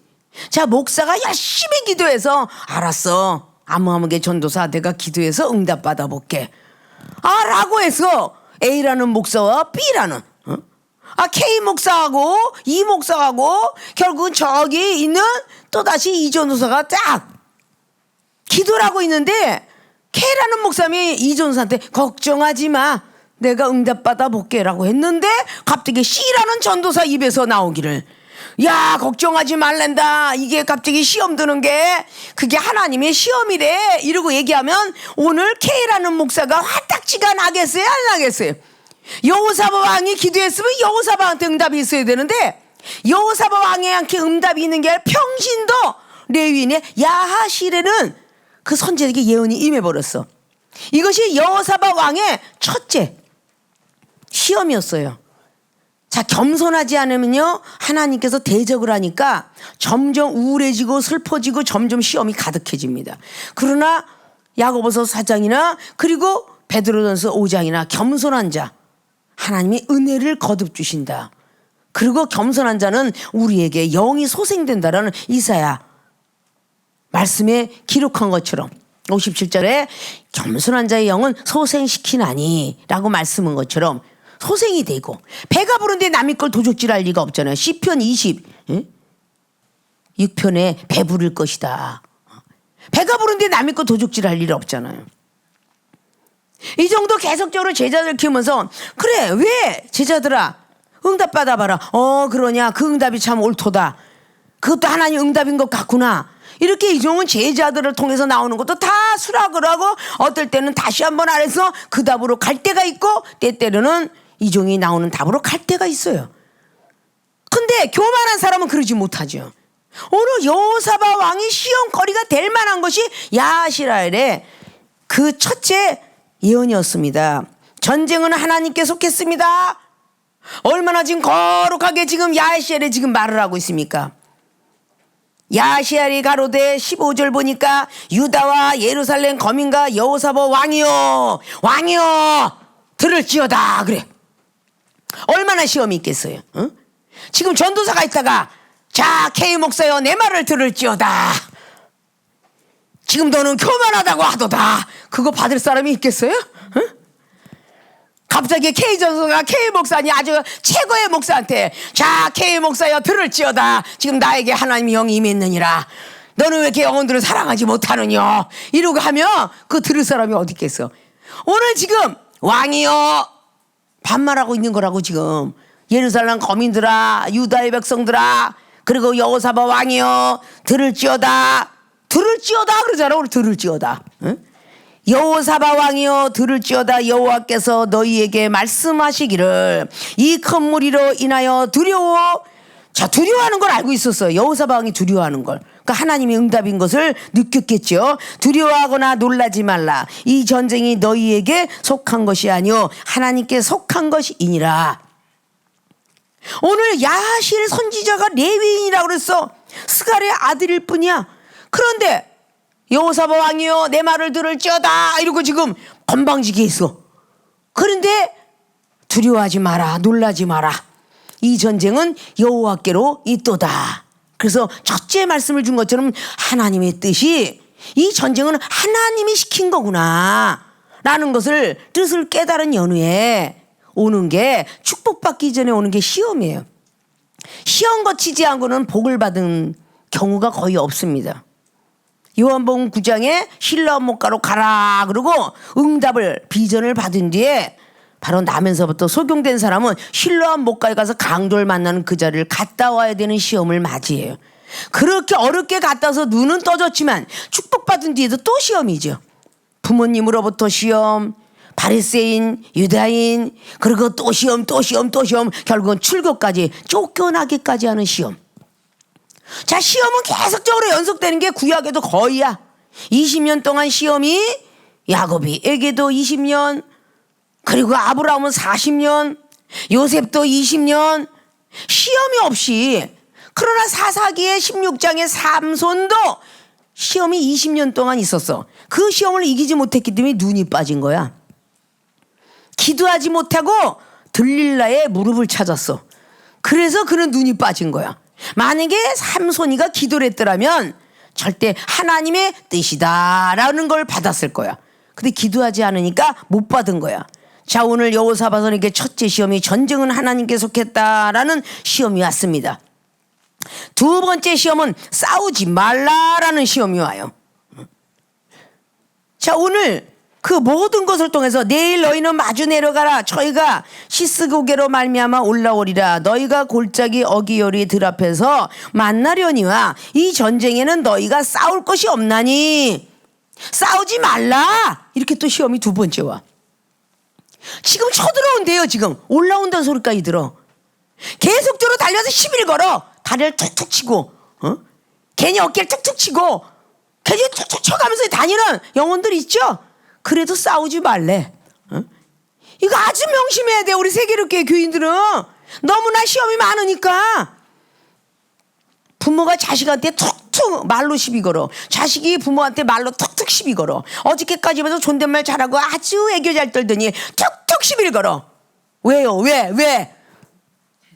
자, 목사가 열심히 기도해서 알았어, 아무하게 전도사 내가 기도해서 응답 받아볼게 라고 해서 A라는 목사와 B라는 K 목사하고 E 목사하고 결국은 저기 있는 또다시 이 전도사가 딱 기도를 하고 있는데, K라는 목사님이 이 전도사한테 걱정하지 마, 내가 응답 받아볼게 라고 했는데 갑자기 C라는 전도사 입에서 나오기를, 야, 걱정하지 말란다, 이게 갑자기 시험 드는 게 그게 하나님의 시험이래 이러고 얘기하면 오늘 K라는 목사가 화딱지가 나겠어요, 안 나겠어요? 여호사밧 왕이 기도했으면 여호사밧한테 응답이 있어야 되는데 여호사밧 왕에게 응답이 있는 게 아니라 평신도 레위인의 야하실에는 그 선지자에게 예언이 임해버렸어. 이것이 여호사밧 왕의 첫째 시험이었어요. 자, 겸손하지 않으면요 하나님께서 대적을 하니까 점점 우울해지고 슬퍼지고 점점 시험이 가득해집니다. 그러나 야고보서 4장이나 그리고 베드로전서 5장이나 겸손한 자 하나님이 은혜를 거듭 주신다. 그리고 겸손한 자는 우리에게 영이 소생된다라는 이사야 말씀에 기록한 것처럼 57절에 겸손한 자의 영은 소생시키나니 라고 말씀한 것처럼 소생이 되고, 배가 부른데 남의 걸 도적질할 리가 없잖아요. 시편 26편에 배 부를 것이다. 배가 부른데 남의 걸 도적질할 일 없잖아요. 이 정도 계속적으로 제자들 키우면서 그래 왜 제자들아 응답 받아봐라. 그러냐, 그 응답이 참 옳도다. 그것도 하나님 응답인 것 같구나. 이렇게 이종은 제자들을 통해서 나오는 것도 다 수락을 하고 어떨 때는 다시 한번 아래서 그 답으로 갈 때가 있고 때때로는 이종이 나오는 답으로 갈 때가 있어요. 근데 교만한 사람은 그러지 못하죠. 오늘 여호사밧 왕이 시험거리가 될 만한 것이 야하실의 그 첫째 예언이었습니다. 전쟁은 하나님께 속했습니다. 얼마나 지금 거룩하게 지금 야하실에 지금 말을 하고 있습니까? 야하시엘이 가로되 15절 보니까 유다와 예루살렘 거민과 여호사밧 왕이요 들을지어다 그래. 얼마나 시험이 있겠어요? 지금 전도사가 있다가 자 K 목사여 내 말을 들을지어다, 지금 너는 교만하다고 하도다, 그거 받을 사람이 있겠어요? 갑자기 K 전도사가 K 목사니 아주 최고의 목사한테 자 K 목사여 들을지어다, 지금 나에게 하나님의 영이 임했느니라, 너는 왜 이렇게 영혼들을 사랑하지 못하느냐 이러고 하면 그 들을 사람이 어디 있겠어. 오늘 지금 왕이여 반말하고 있는 거라고. 지금 예루살렘 거민들아, 유다의 백성들아, 그리고 여호사밧 왕이여 들을지어다. 들을지어다 그러잖아. 오늘 들을지어다. 응? 여호사밧 왕이여 들을지어다. 여호와께서 너희에게 말씀하시기를 이 큰 무리로 인하여 두려워. 자, 두려워하는 걸 알고 있었어요. 여호사밧 왕이 두려워하는 걸. 그러니까 하나님의 응답인 것을 느꼈겠죠. 두려워하거나 놀라지 말라. 이 전쟁이 너희에게 속한 것이 아니요 하나님께 속한 것이니라. 오늘 야실 선지자가 레위인이라고 그랬어. 스갈의 아들일 뿐이야. 그런데 여호사밧 왕이여 내 말을 들을지어다 이러고 지금 건방지게 있어. 그런데 두려워하지 마라. 놀라지 마라. 이 전쟁은 여호와께로 있도다. 그래서 첫째 말씀을 준 것처럼 하나님의 뜻이, 이 전쟁은 하나님이 시킨 거구나 라는 것을 뜻을 깨달은 연후에 오는 게, 축복받기 전에 오는 게 시험이에요. 시험 거치지 않고는 복을 받은 경우가 거의 없습니다. 요한복음 9장에 실로암 목가로 가라 그러고 응답을, 비전을 받은 뒤에 바로 나면서부터 소경된 사람은 실로암 목가에 가서 강도를 만나는 그 자리를 갔다 와야 되는 시험을 맞이해요. 그렇게 어렵게 갔다 와서 눈은 떠졌지만 축복받은 뒤에도 또 시험이죠. 부모님으로부터 시험, 바리새인, 유다인, 그리고 또 시험, 또 시험, 또 시험, 결국은 출교까지, 쫓겨나기까지 하는 시험. 자, 시험은 계속적으로 연속되는 게 구약에도 거의야. 20년 동안 시험이, 야곱이에게도 20년, 그리고 아브라함은 40년, 요셉도 20년, 시험이 없이. 그러나 사사기의 16장의 삼손도 시험이 20년 동안 있었어. 그 시험을 이기지 못했기 때문에 눈이 빠진 거야. 기도하지 못하고 들릴라의 무릎을 찾았어. 그래서 그는 눈이 빠진 거야. 만약에 삼손이가 기도를 했더라면 절대 하나님의 뜻이다라는 걸 받았을 거야. 근데 기도하지 않으니까 못 받은 거야. 자, 오늘 여호사밧에게 첫째 시험이 전쟁은 하나님께 속했다라는 시험이 왔습니다. 두 번째 시험은 싸우지 말라라는 시험이 와요. 자, 오늘 그 모든 것을 통해서 내일 너희는 마주 내려가라. 저희가 시스고개로 말미암아 올라오리라. 너희가 골짜기 어기요리 들 앞에서 만나려니와 이 전쟁에는 너희가 싸울 것이 없나니 싸우지 말라. 이렇게 또 시험이 두 번째 와. 지금 쳐들어온대요. 지금 올라온다는 소리까지 들어. 계속적으로 달려서 시비를 걸어. 다리를 툭툭 치고, 괜히 어깨를 툭툭 치고, 괜히 툭툭 쳐가면서 다니는 영혼들 있죠. 그래도 싸우지 말래. 이거 아주 명심해야 돼. 우리 세계롭게 교인들은 너무나 시험이 많으니까. 부모가 자식한테 툭툭 말로 시비 걸어. 자식이 부모한테 말로 툭툭 시비 걸어. 어저께까지 해서 존댓말 잘하고 아주 애교 잘 떨더니 툭툭 시비를 걸어. 왜요? 왜?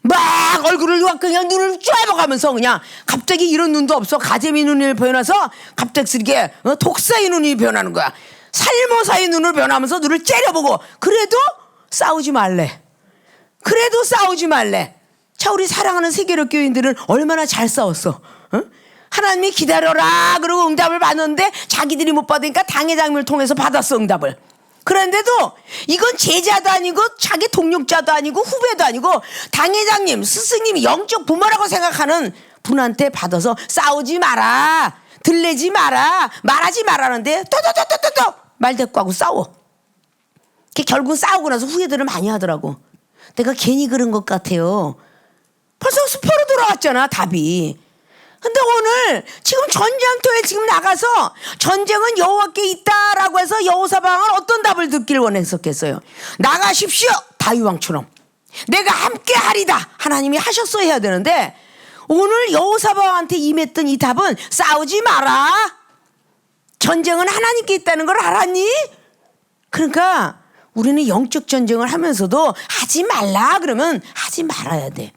막 얼굴을 그냥 눈을 쬐어가면서 그냥 갑자기 이런 눈도 없어. 가재미 눈을 변해서 갑작스럽게 독사의 눈이 변하는 거야. 살모사의 눈을 변하면서 눈을 째려보고. 그래도 싸우지 말래. 자, 우리 사랑하는 세계로 교인들은 얼마나 잘 싸웠어. 하나님이 기다려라 그러고 응답을 받는데 자기들이 못 받으니까 당회장님을 통해서 받았어, 응답을. 그런데도 이건 제자도 아니고 자기 동력자도 아니고 후배도 아니고 당회장님, 스승님이 영적 부모라고 생각하는 분한테 받아서 싸우지 마라, 들레지 마라, 말하지 말라는데 또 말대꾸하고 싸워. 결국 싸우고 나서 후회들을 많이 하더라고. 내가 괜히 그런 것 같아요. 벌써 수포로 돌아왔잖아, 답이. 근데 오늘 지금 전쟁터에 지금 나가서 전쟁은 여호와께 있다라고 해서 여호사밧 왕은 어떤 답을 듣길 원했었겠어요? 나가십시오, 다윗왕처럼. 내가 함께 하리다. 하나님이 하셨어야 해야 되는데 오늘 여호사밧 왕한테 임했던 이 답은 싸우지 마라. 전쟁은 하나님께 있다는 걸 알았니? 그러니까 우리는 영적 전쟁을 하면서도 하지 말라 그러면 하지 말아야 돼.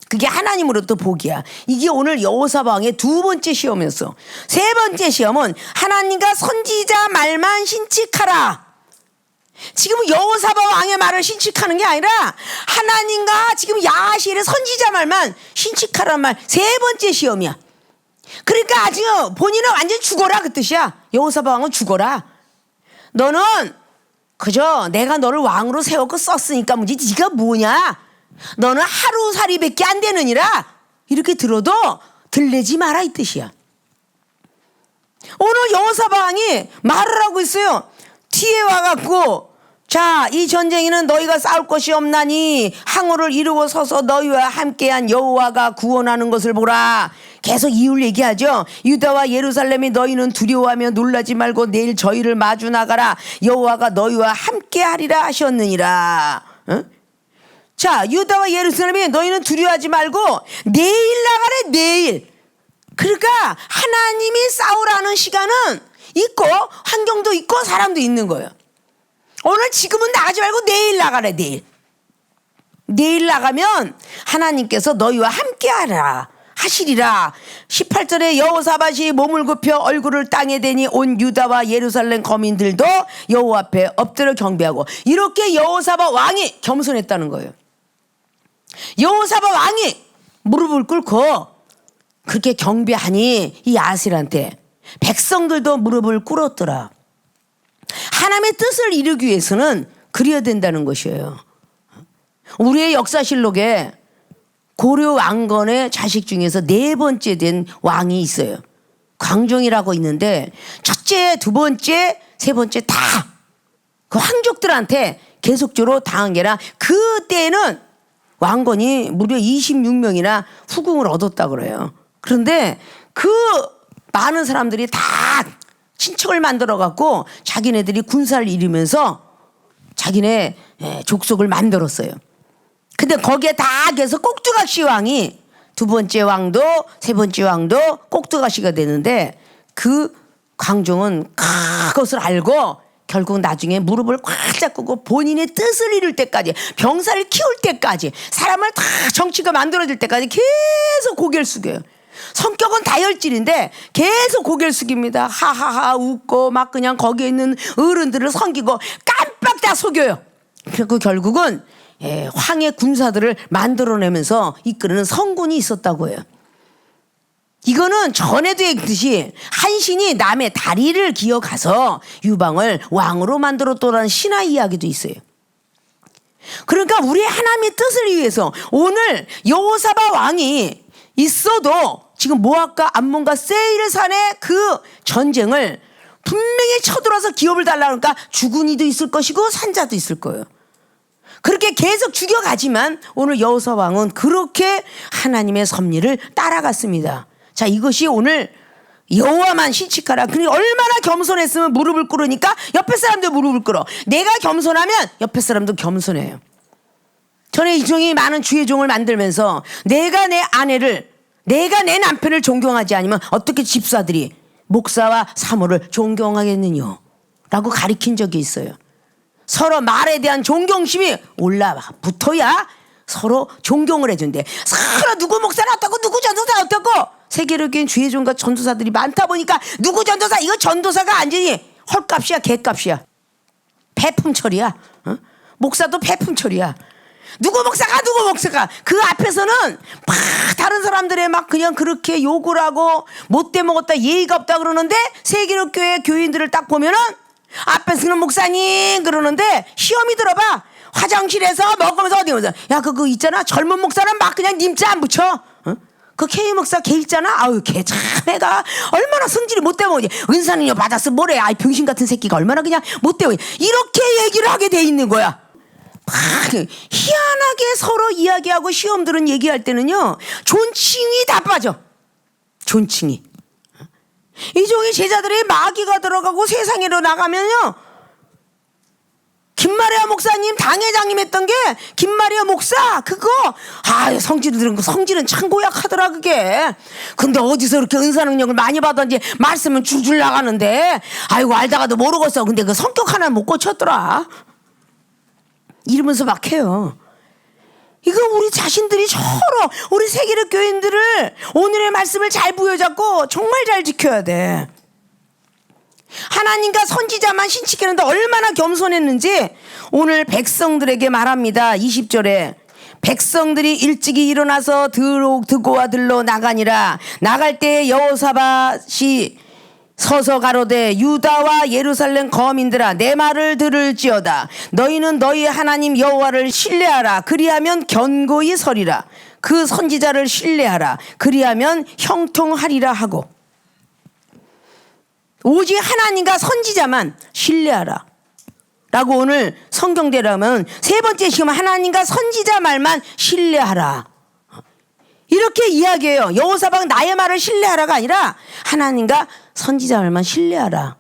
그게 하나님으로부터 복이야. 이게 오늘 여호사밧 왕의 두 번째 시험이었어. 세 번째 시험은 하나님과 선지자 말만 신칙하라. 지금 여호사밧 왕의 말을 신칙하는 게 아니라 하나님과 지금 야하시엘의 선지자 말만 신칙하라는 말, 세 번째 시험이야. 그러니까 아직 본인은 완전 죽어라 그 뜻이야. 여호사밧 왕은 죽어라. 너는 그저 내가 너를 왕으로 세웠고 썼으니까 뭐지 네가 뭐냐. 너는 하루살이밖에 안 되느니라. 이렇게 들어도 들리지 마라 이 뜻이야. 오늘 여호사밧 왕이 말을 하고 있어요. 뒤에 와갖고 자, 이 전쟁에는 너희가 싸울 것이 없나니 항우를 이루고 서서 너희와 함께한 여호와가 구원하는 것을 보라. 계속 이유를 얘기하죠. 유다와 예루살렘이 너희는 두려워하며 놀라지 말고 내일 저희를 마주 나가라. 여호와가 너희와 함께하리라 하셨느니라. 응? 자, 유다와 예루살렘이 너희는 두려워하지 말고 내일 나가래. 내일. 그러니까 하나님이 싸우라는 시간은 있고 환경도 있고 사람도 있는 거예요. 오늘 지금은 나가지 말고 내일 나가래. 내일 나가면 하나님께서 너희와 함께하라 하시리라. 18절에 여호사밧이 몸을 굽혀 얼굴을 땅에 대니 온 유다와 예루살렘 거민들도 여호와 앞에 엎드려 경배하고. 이렇게 여호사밧 왕이 겸손했다는 거예요. 여호사밧 왕이 무릎을 꿇고 그렇게 경배하니 이 아셀한테 백성들도 무릎을 꿇었더라. 하나님의 뜻을 이루기 위해서는 그래야 된다는 것이에요. 우리의 역사실록에 고려 왕건의 자식 중에서 4번째 된 왕이 있어요. 광종이라고 있는데 첫째, 두 번째, 세 번째 다 그 황족들한테 계속적으로 당한 게라 그때는 왕건이 무려 26명이나 후궁을 얻었다고 그래요. 그런데 그 많은 사람들이 다 친척을 만들어갖고 자기네들이 군사를 이루면서 자기네 족속을 만들었어요. 근데 거기에 다 계속 꼭두각시 왕이 두 번째 왕도 세 번째 왕도 꼭두각시가 되는데 그 광종은 그것을 알고 결국 나중에 무릎을 꽉 꿇고 본인의 뜻을 이룰 때까지 병사를 키울 때까지 사람을 다 정치가 만들어질 때까지 계속 고개를 숙여요. 성격은 다혈질인데 계속 고개를 숙입니다. 하하하 웃고 막 그냥 거기에 있는 어른들을 섬기고 깜빡 다 속여요. 그리고 결국은 황해 군사들을 만들어내면서 이끄는 성군이 있었다고 해요. 이거는 전에도 얘기했듯이 한신이 남의 다리를 기어가서 유방을 왕으로 만들었다는 신화 이야기도 있어요. 그러니까 우리 하나님의 뜻을 위해서 오늘 여호사밧 왕이 있어도 지금 모압과 암몬과 세일산의 그 전쟁을 분명히 쳐들어서 기업을 달라니까 죽은 이도 있을 것이고 산자도 있을 거예요. 그렇게 계속 죽여가지만 오늘 여호사밧 왕은 그렇게 하나님의 섭리를 따라갔습니다. 자, 이것이 오늘 여호와만 신칙하라. 그러니 얼마나 겸손했으면 무릎을 꿇으니까 옆에 사람도 무릎을 꿇어. 내가 겸손하면 옆에 사람도 겸손해요. 전에 이종이 많은 주의 종을 만들면서 내가 내 아내를 내가 내 남편을 존경하지 않으면 어떻게 집사들이 목사와 사모를 존경하겠느냐 라고 가리킨 적이 있어요. 서로 말에 대한 존경심이 올라붙어야 서로 존경을 해준대. 서로 누구 목사는 어떻고 누구 전도사 어떻고 세계적인 주의종과 전도사들이 많다 보니까 누구 전도사 이거 전도사가 아니니 헐값이야 개값이야 폐품처리야. 목사도 폐품처리야. 누구 목사가 그 앞에서는 막 다른 사람들의 막 그냥 그렇게 욕을 하고 못돼 먹었다 예의가 없다 그러는데 세계로 교회 교인들을 딱 보면은 앞에서는 목사님 그러는데 시험이 들어봐. 화장실에서 먹으면서 어디 가서 야 그거 있잖아 젊은 목사는 막 그냥 님자 안 붙여. 그 K 목사 걔 있잖아. 아유 걔 참 애가 얼마나 성질이 못돼 먹지. 은사는요 받았어 뭐래. 아이 병신 같은 새끼가 얼마나 그냥 못돼 먹지. 이렇게 얘기를 하게 돼 있는 거야. 희한하게 서로 이야기하고 시험들은 얘기할 때는요 존칭이 다 빠져. 존칭이. 이종의 제자들의 마귀가 들어가고 세상으로 나가면요 김마리아 목사님 당회장님 했던 게 김마리아 목사 그거 성질은 참 고약하더라 그게. 근데 어디서 이렇게 은사 능력을 많이 받았는지 말씀은 줄줄 나가는데 아이고 알다가도 모르겠어. 근데 그 성격 하나 못 고쳤더라. 이러면서 막 해요. 이거 우리 자신들이 서로 우리 세계적 교인들을 오늘의 말씀을 잘 부여잡고 정말 잘 지켜야 돼. 하나님과 선지자만 신칙했는데 얼마나 겸손했는지 오늘 백성들에게 말합니다. 20절에 백성들이 일찍이 일어나서 드고와 들로 나가니라. 나갈 때에 여호사밧이 서서 가로되 유다와 예루살렘 거민들아 내 말을 들을지어다. 너희는 너희 하나님 여호와를 신뢰하라. 그리하면 견고히 서리라. 그 선지자를 신뢰하라. 그리하면 형통하리라 하고, 오직 하나님과 선지자만 신뢰하라 라고 오늘 성경대로면 세 번째 시험은 하나님과 선지자 말만 신뢰하라, 이렇게 이야기해요. 여호사밧 나의 말을 신뢰하라가 아니라 하나님과 선지자 말만 신뢰하라.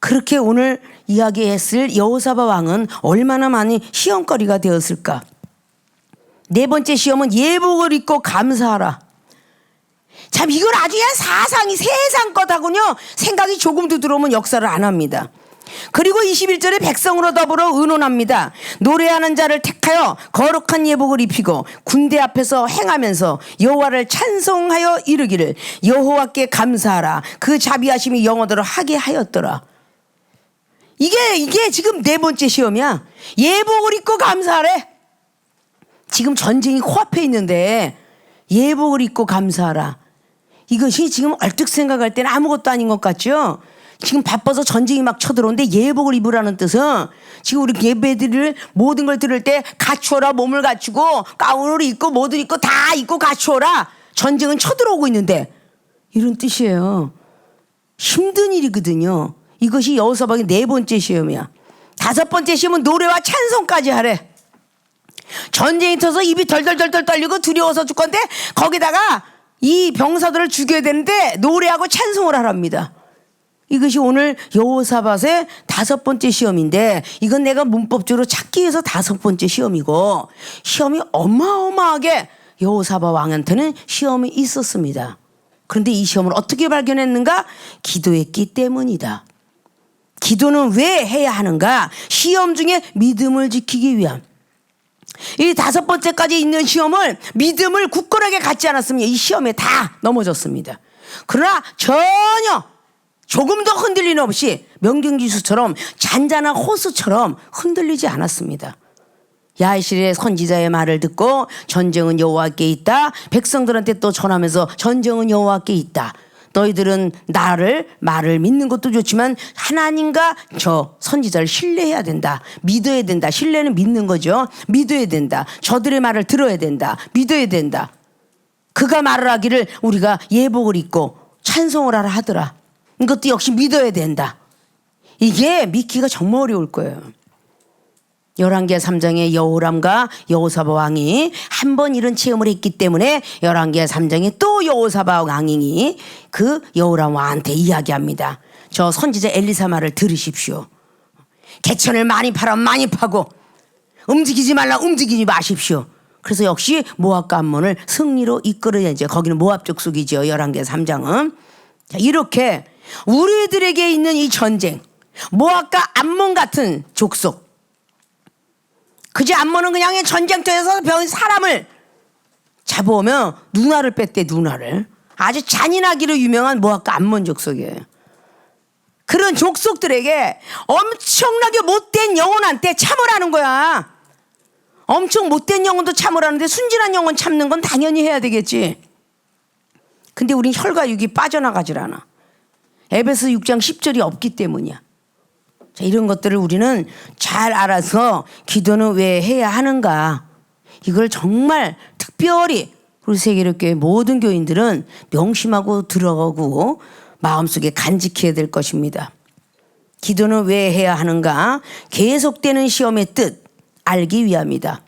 그렇게 오늘 이야기했을 여호사밧 왕은 얼마나 많이 시험거리가 되었을까. 네 번째 시험은 예복을 입고 감사하라. 참 이건 아주 그냥 사상이 세상 것하고요 생각이 조금도 들어오면 역사를 안 합니다. 그리고 21절에 백성으로 더불어 의논합니다. 노래하는 자를 택하여 거룩한 예복을 입히고 군대 앞에서 행하면서 여호와를 찬송하여 이르기를 여호와께 감사하라. 그 자비하심이 영원토록 하게 하였더라. 이게 지금 네 번째 시험이야. 예복을 입고 감사하래. 지금 전쟁이 코앞에 있는데 예복을 입고 감사하라. 이것이 지금 얼뜩 생각할 때는 아무것도 아닌 것 같죠. 지금 바빠서 전쟁이 막 쳐들어오는데 예복을 입으라는 뜻은 지금 우리 예배들을 모든 걸 들을 때 갖추어라. 몸을 갖추고 가운을 입고 모든 입고 다 입고 갖추어라. 전쟁은 쳐들어오고 있는데 이런 뜻이에요. 힘든 일이거든요. 이것이 여호사밧의 네 번째 시험이야. 다섯 번째 시험은 노래와 찬송까지 하래. 전쟁이 터서 입이 덜덜덜덜 떨리고 두려워서 죽건데 거기다가 이 병사들을 죽여야 되는데 노래하고 찬송을 하랍니다. 이것이 오늘 여호사밧의 다섯 번째 시험인데 이건 내가 문법적으로 찾기 위해서 다섯 번째 시험이고, 시험이 어마어마하게 여호사밧 왕한테는 시험이 있었습니다. 그런데 이 시험을 어떻게 발견했는가? 기도했기 때문이다. 기도는 왜 해야 하는가? 시험 중에 믿음을 지키기 위함. 이 다섯 번째까지 있는 시험을 믿음을 굳건하게 갖지 않았으면 이 시험에 다 넘어졌습니다. 그러나 전혀 조금도 흔들림 없이 명경지수처럼 잔잔한 호수처럼 흔들리지 않았습니다. 야실의 선지자의 말을 듣고 전쟁은 여호와께 있다. 백성들한테 또 전하면서 전쟁은 여호와께 있다. 너희들은 말을 믿는 것도 좋지만 하나님과 저 선지자를 신뢰해야 된다. 믿어야 된다. 신뢰는 믿는 거죠. 믿어야 된다. 저들의 말을 들어야 된다. 믿어야 된다. 그가 말을 하기를 우리가 예복을 입고 찬송을 하라 하더라. 이것도 역시 믿어야 된다. 이게 믿기가 정말 어려울 거예요. 열왕기하 3장의 여호람과 여호사밧 왕이 한 번 이런 체험을 했기 때문에 열왕기하 3장에 또 여호사밧 왕이 그 여호람 왕한테 이야기합니다. 저 선지자 엘리사 말을 들으십시오. 개천을 많이 팔아 많이 파고 움직이지 말라 움직이지 마십시오. 그래서 역시 모압과 암몬을 승리로 이끌어야죠. 거기는 모압 족속이죠. 열왕기하 3장은. 자, 이렇게 우리들에게 있는 이 전쟁, 모압과 암몬 같은 족속, 그저 암몬은 그냥 전쟁터에서 사람을 잡아오면 누나를 뺐대. 누나를. 아주 잔인하기로 유명한 모압과 암몬 족속이에요. 그런 족속들에게 엄청나게 못된 영혼한테 참으라는 거야. 엄청 못된 영혼도 참으라는데 순진한 영혼 참는 건 당연히 해야 되겠지. 근데 우린 혈과 육이 빠져나가질 않아. 에베소 6장 10절이 없기 때문이야. 자, 이런 것들을 우리는 잘 알아서 기도는 왜 해야 하는가, 이걸 정말 특별히 우리 세계력교회 모든 교인들은 명심하고 들어가고 마음속에 간직해야 될 것입니다. 기도는 왜 해야 하는가? 계속되는 시험의 뜻 알기 위함이다.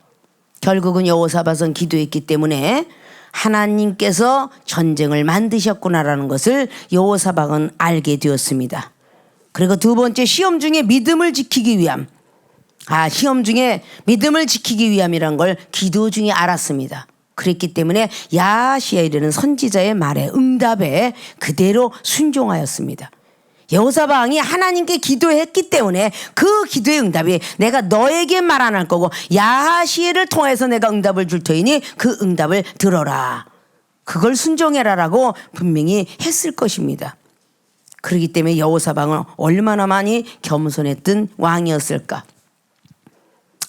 결국은 여호사밧은 기도했기 때문에 하나님께서 전쟁을 만드셨구나라는 것을 여호사밧은 알게 되었습니다. 그리고 두 번째, 시험 중에 믿음을 지키기 위함. 시험 중에 믿음을 지키기 위함이란 걸 기도 중에 알았습니다. 그랬기 때문에 야시엘이라는 선지자의 말에 응답에 그대로 순종하였습니다. 여호사밧 왕이 하나님께 기도했기 때문에 그 기도의 응답이 내가 너에게 말 안 할 거고 야시엘을 통해서 내가 응답을 줄 터이니 그 응답을 들어라. 그걸 순종해라라고 분명히 했을 것입니다. 그렇기 때문에 여호사밧은 얼마나 많이 겸손했던 왕이었을까.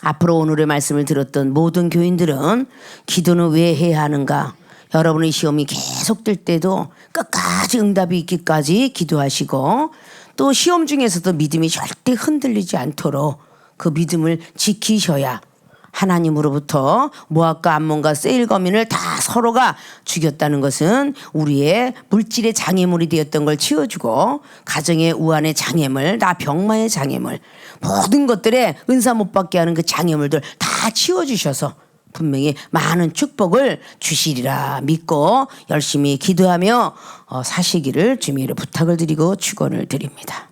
앞으로 오늘의 말씀을 들었던 모든 교인들은 기도는 왜 해야 하는가? 여러분의 시험이 계속될 때도 끝까지 응답이 있기까지 기도하시고, 또 시험 중에서도 믿음이 절대 흔들리지 않도록 그 믿음을 지키셔야 하나님으로부터 모압과 암몬과 세일 거민을 다 서로가 죽였다는 것은 우리의 물질의 장애물이 되었던 걸 치워주고, 가정의 우환의 장애물, 나 병마의 장애물, 모든 것들에 은사 못 받게 하는 그 장애물들 다 치워주셔서 분명히 많은 축복을 주시리라 믿고 열심히 기도하며 사시기를 주님으로 부탁을 드리고 축원을 드립니다.